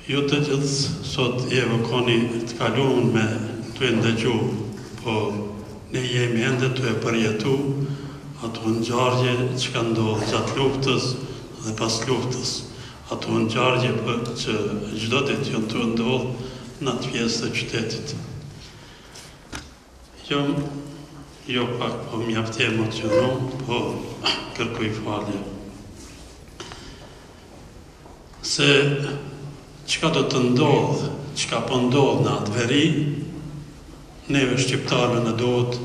Ju të gjithë sot i evokoni të kaluën me të ndëgju, po ne jemi ende të e përjetu ato ngjarje që ka ndodhur gjatë luftës dhe pas luftës. Ato ngjarje që çdo ditë janë të ndodhur në atë pjesë të qytetit. Jo pak po mjaft i emocionuar, po kërkoj falje. Se çka do të ndodhë, çka po ndodhë në atë veri, neve shqiptarëve në duhet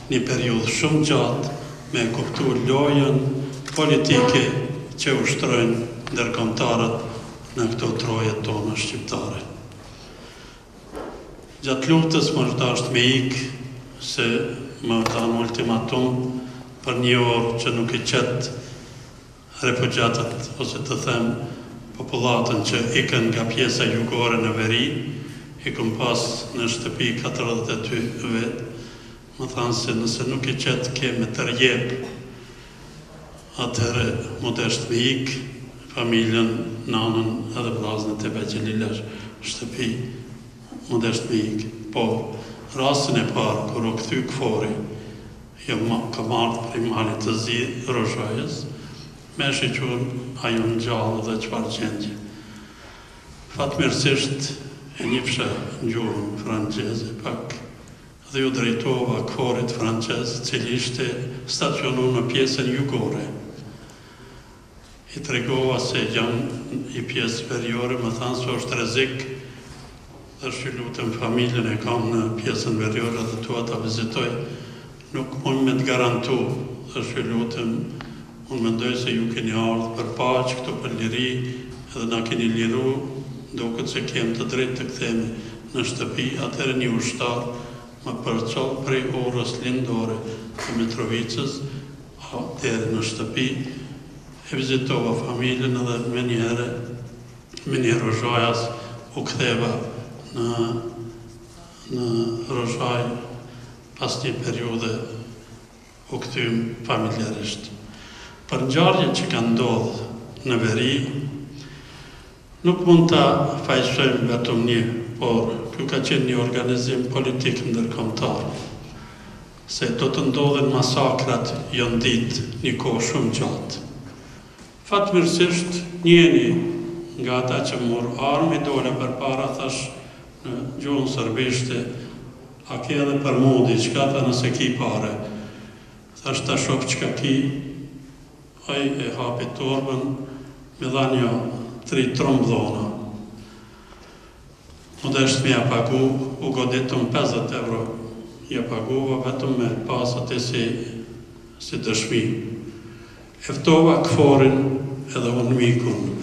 një periudhë shumë gjatë me kuptu lojën politike që ushtrojnë ndërkombëtarët në këto troje tona shqiptare. Gjatë luftës më është me ikë se më kanë ultimatum për një orë që nuk i qetë refugjatët, ose të them popullatën që ikën nga pjesa jugore në veri, ikën pas në shtëpi 42 vetë, më thanë se nëse nuk i qetë keme të rjep, atëherë modesht me ikë, familjen, nanën edhe vllaznet e Beqelilash, shtëpi, modesht me ikë. Po, rastin e parë, kur u kthy Kfori, ka marrë prej malit të zi Roshajës, me shiqun ajo në gjallë dhe qëfar gjendje. Fatmirësisht e njifsha në gjuhën franqeze pak, dhe ju drejtova Kforit franqez, cili ishte stacionu në pjesën jugore. I tregova se janë i pjesë veriore, më thanë se është rrezik, dhe shqylutëm familjen e kam në pjesën veriore dhe tua ta vizitoj, nuk mund me të garantu, dhe shqylutëm, unë mendoj se ju keni ardhë për paqë, këtu për liri, edhe na keni liru, duket se kem të drejtë të kthemi në shtëpi, atëherë një ushtar më përçol prej orës lindore të Mitrovicës, deri në shtëpi, e vizitova familjen edhe me një Rozhajas u ktheva në Rozhaj, pas një periudhe u kthym familjarisht. Për ngjarje që ka ndodhur në veri, nuk mund ta fajsojmë vetëm një, por kjo ka qenë një organizim politik ndërkombëtar. Se do të ndodhen masakrat janë ditë një kohë shumë gjatë. Fatmirësisht njeni nga ata që mor armë i dole përpara thash në gjuhën serbishte, a ke edhe për mu diçka ta nëse ki pare. Thash ta shoh çka ki. Ai e hapi torbën, me dha një 3 trombdhona. Modesht me ja pagu, u goditëm 50 euro. Ja paguva vetëm me pas atë si dëshmi. Eftova Kforin edhe unë mikun.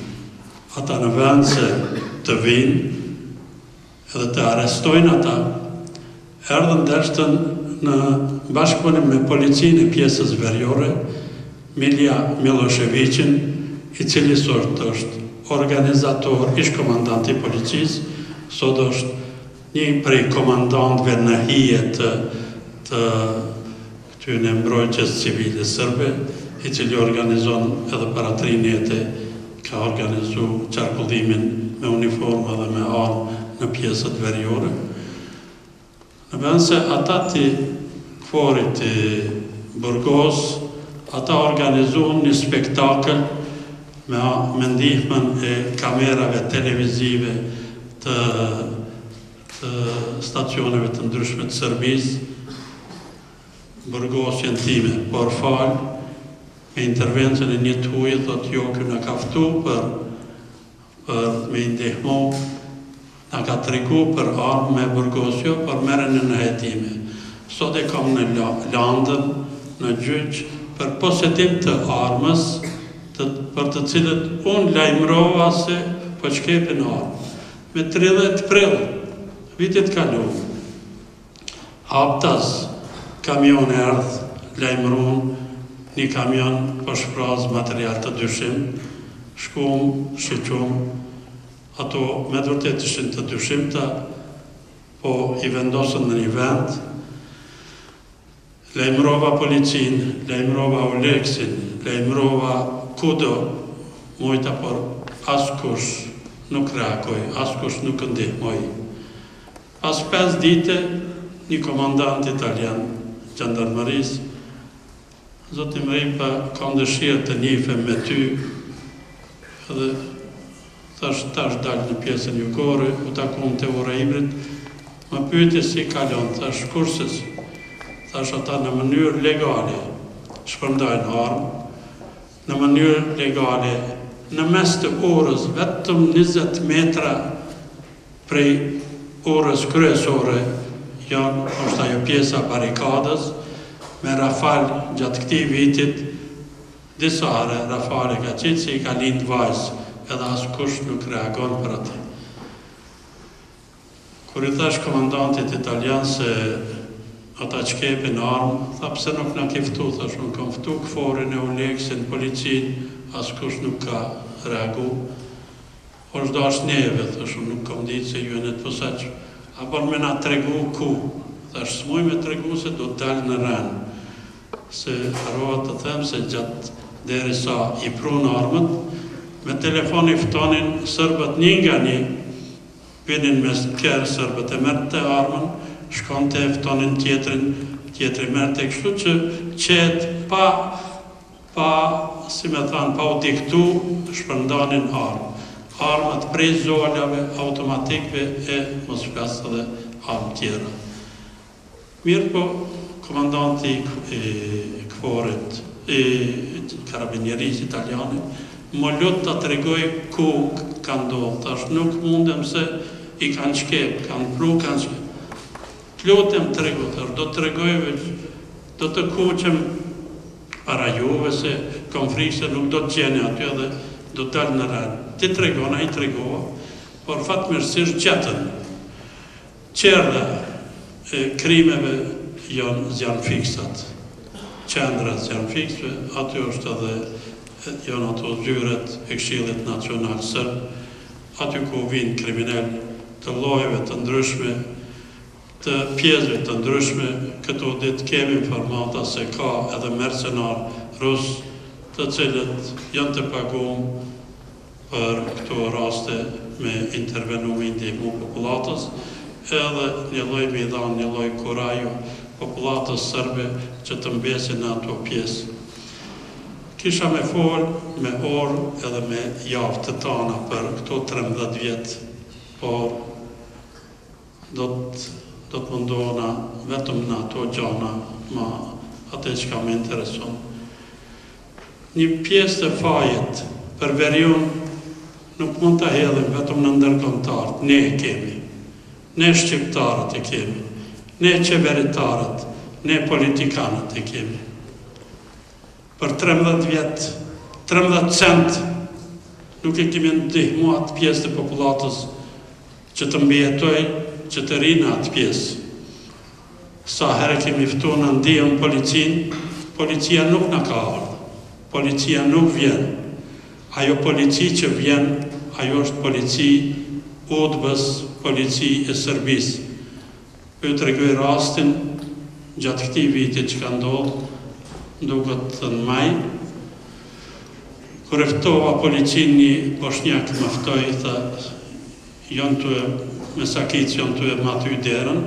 Ata në vend se të vinë edhe të arrestojnë ata, erdhën deshtën në bashkëpunim me policinë e pjesës veriore, Milja Miloševićin, i cili sot është organizator, ish komandant i policisë, sot është një prej komandantëve në hije të këtyre mbrojtjes civile sërbe, i cili organizon edhe para 3 vjetë ka organizu qarkullimin me uniforma dhe me armë në pjesët veriore. Në vend se ata të Kforit të Burgos, ata organizuan një spektakël me ndihmën e kamerave televizive të stacioneve të ndryshme të Serbisë, burgosjen time, por falë, me intervencën e një të hujë, thot jo, kjo në kaftu për me ndihmu, në ka tregu për armë me burgosjo, për merën në hetime. Sot e kam në landën, në gjyq, për posetim të armës, për të cilët unë lajmërova se po shkepin armë. Me 30 prill, vitit kalu, haptas kamion erdhë, lajmërun, një kamion po shpraz material të dyshim, shkum, shiqum, ato me vërtet ishin të dyshimta, po i vendosën në një vend, lajmërova policin, lajmërova Oleksin, lajmërova kudo, mujta por askush nuk reagoj, askush nuk ndihmoj. Pas 5 dite, një komandant italian, gjandarmerisë, Zoti më Ripa, kam dëshirë të njifem me ty, edhe tash dalë në pjesën jugore, u takum të ora ibrit, më pyeti si kalon, tash kurses, tash ata në mënyrë legale, shpërndajnë armë, në mënyrë legale, në mes të orës, vetëm 20 metra prej orës kryesore, janë, është ajo pjesa barikadës, me Rafal gjatë këtij vitit, disa herë Rafale ka qitë se i ka lindë vajzë, edhe askush nuk reagon për atë. Kur i thash komandantit italian se ata që kepin armë, tha pse nuk na ke ftu, thash unë kam ftu KFOR-in e ULEX-in, policinë, askush nuk ka reagu. Por shdo është neve, thash unë nuk kam ditë se ju e në të posaç. Apo me na tregu ku? Thash s'muj me tregu se do të dalë në rënë. Se harrova të them se gjatë derisa i prunë armët, me telefon i ftonin sërbët një nga një, vinin me kërë sërbët e mërë të armën, shkon të ftonin tjetëri mërë të kështu që qetë pa, si me thanë, pa u diktu, shpërndanin armë. Armët prej zoljave, automatikve e mos flasë dhe armë tjera. Mirë po, komandanti KFOR-it, karabinjerisë italiane, më lutë të tregoj ku ka ndodhë, tash nuk mundem se i kanë shkep, kanë pru, kanë shkep. Të lutem tregu, do të tregoj veç, do të kuqem para juve se kom frikë se nuk do të gjeni aty edhe do të dalë në rënë. Ti tregona, i tregova, por fatmirësisht gjetën. Qerda krimeve janë fiksat, qendrat janë fiksve, aty është edhe janë ato zyret e Këshillit Nacional Serb, aty ku vinë kriminal të llojeve të ndryshme, të pjesëve të ndryshme. Këto ditë kemi informata se ka edhe mercenar rus, të cilët janë të paguar për këto raste me intervenu me ndihmu popullatës, edhe një lloj me i dhanë një lloj kuraju popullatës sërbe që të mbesin në ato pjesë. Kisha me folë, me orë edhe me javë të tana për këto 13 vjetë, por do të mundohna vetëm në ato gjana ma atë që ka me intereson. Një pjesë të fajet për veriun nuk mund të hedhim vetëm në ndërkombëtarët, ne kemi. Ne shqiptarët e kemi, ne qeveritarët, ne politikanët e kemi. Për 13 vjetë, 13 cent, nuk e kemi ndihmu atë pjesë të popullatës që të mbjetoj, që të rinë atë pjesë. Sa herë kemi ftu në ndihën policinë, policia nuk në ka ardhë, policia nuk vjen. Ajo polici që vjen, ajo është polici udhbës, polici e Serbisë. Për të tregoj rastin gjatë këtij viti që ka ndodhur, duket në maj, kur e ftova policinë një bosnjak më ftoi, tha, janë të me sakic, janë të e maty derën.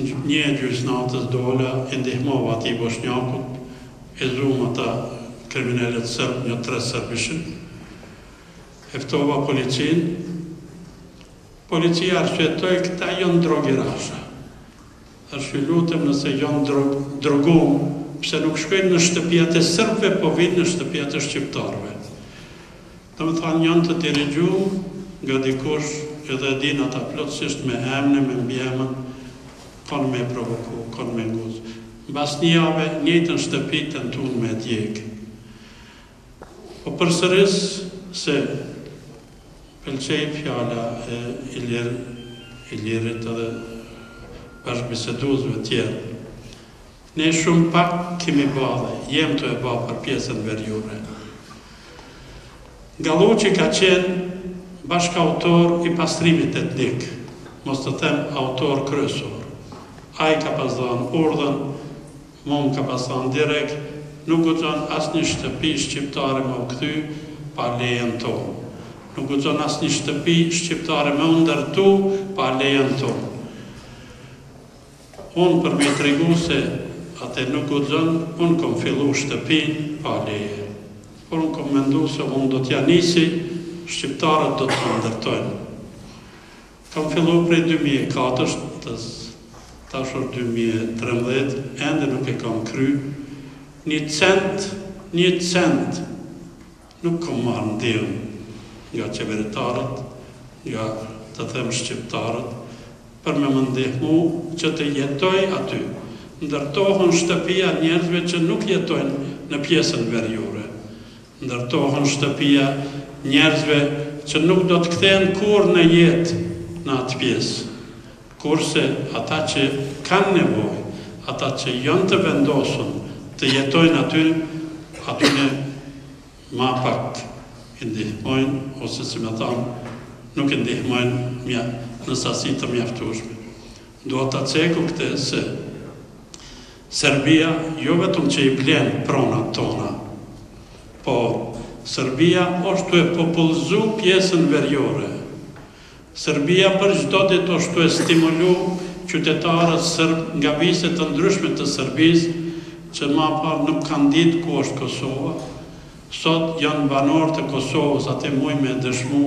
Një e gjysë natës dola, e ndihmova ati bosnjakut, e zumë ata kriminalet sërbë, një 3 sërbishin, eftova policinë, policia arsjetoj, këta janë drogirasha. Ashtu lutem nëse janë drogum, pse nuk shkojnë në shtëpijat e sërbëve, po vinë në shtëpijat e shqiptarëve. Të më thanë janë të dirigjum, nga dikush, edhe din ata plotësisht me emne, me mbjemën, konë me provoku, konë me nguzë. Bas një jave, njëtën shtëpi të në tunë me djekë. Po përsëris se pëlqej fjala e Ilirit edhe bashkëbiseduzve tjerë. Ne shumë pak kemi bëdhe, jem të e bëdhe për pjesën verjure. Galluçi ka qenë bashkautor i pastrimit etnik, mos të them autor kryesor. Ai ka pas dhënë urdhën, mund ka pas dhënë direkt, nuk u çon asnjë shtëpi shqiptare më u kthy pa lejen tonë. Nuk guxon asnjë shtëpi shqiptare me u ndërtu pa lejen tonë. Unë për me tregu se atë nuk guxon, unë kom fillu shtëpin pa leje. Por unë kom mendu se unë do t'ja nisi, shqiptarët do të ndërtojnë. Kam fillu prej 2004, tashur 2013, ende nuk e kam kry. Një cent nuk kom marrë ndihmë nga qeveritarët, nga të them shqiptarët, për me më ndihmu që të jetoj aty. Ndërtohen shtëpia njerëzve që nuk jetojnë në pjesën veriore. Ndërtohen shtëpia njerëzve që nuk do të kthehen kur në jetë në atë pjesë. Kurse ata që kanë nevojë, ata që janë të vendosur të jetojnë aty, atyne ma pak i ndihmojnë, ose si me thamë, nuk i ndihmojnë në sasi të mjaftueshme. Dua ta ceku këtë se Serbia jo vetëm që i blen pronat tona, po Serbia është e popullzu pjesën veriore. Serbia për çdo ditë është e stimulu qytetarët serb nga viset të ndryshme të Serbisë, që ma parë nuk kanë ditë ku është Kosova. Sot janë banorë të Kosovës, atë muj me dëshmu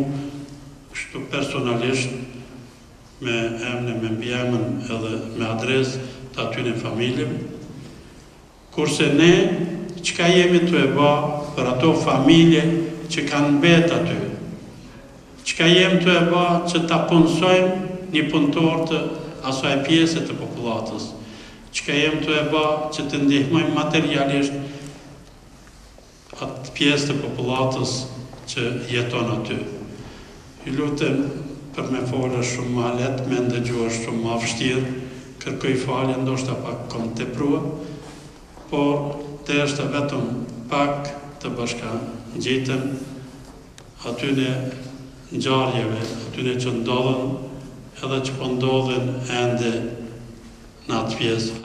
kështu personalisht, me emne, me mbjemën edhe me adresë të atyne familjem. Kurse ne, qka jemi të e ba për ato familje që kanë bet aty? Qka jemi të e ba që ta punësojmë një punëtor të asaj pjesë të popullatës? Qka jemi të e ba që të ndihmojmë materialisht atë pjesë të popullatës që jeton aty? Ju lutem për me folë shumë ma letë, me ndëgjua shumë ma vështirë, kërkoj falje, ndoshta pak kom të prua, por të është vetëm pak të bashka gjitën atyne ngjarjeve, atyne që ndodhen edhe që po ndodhen ende në atë pjesë.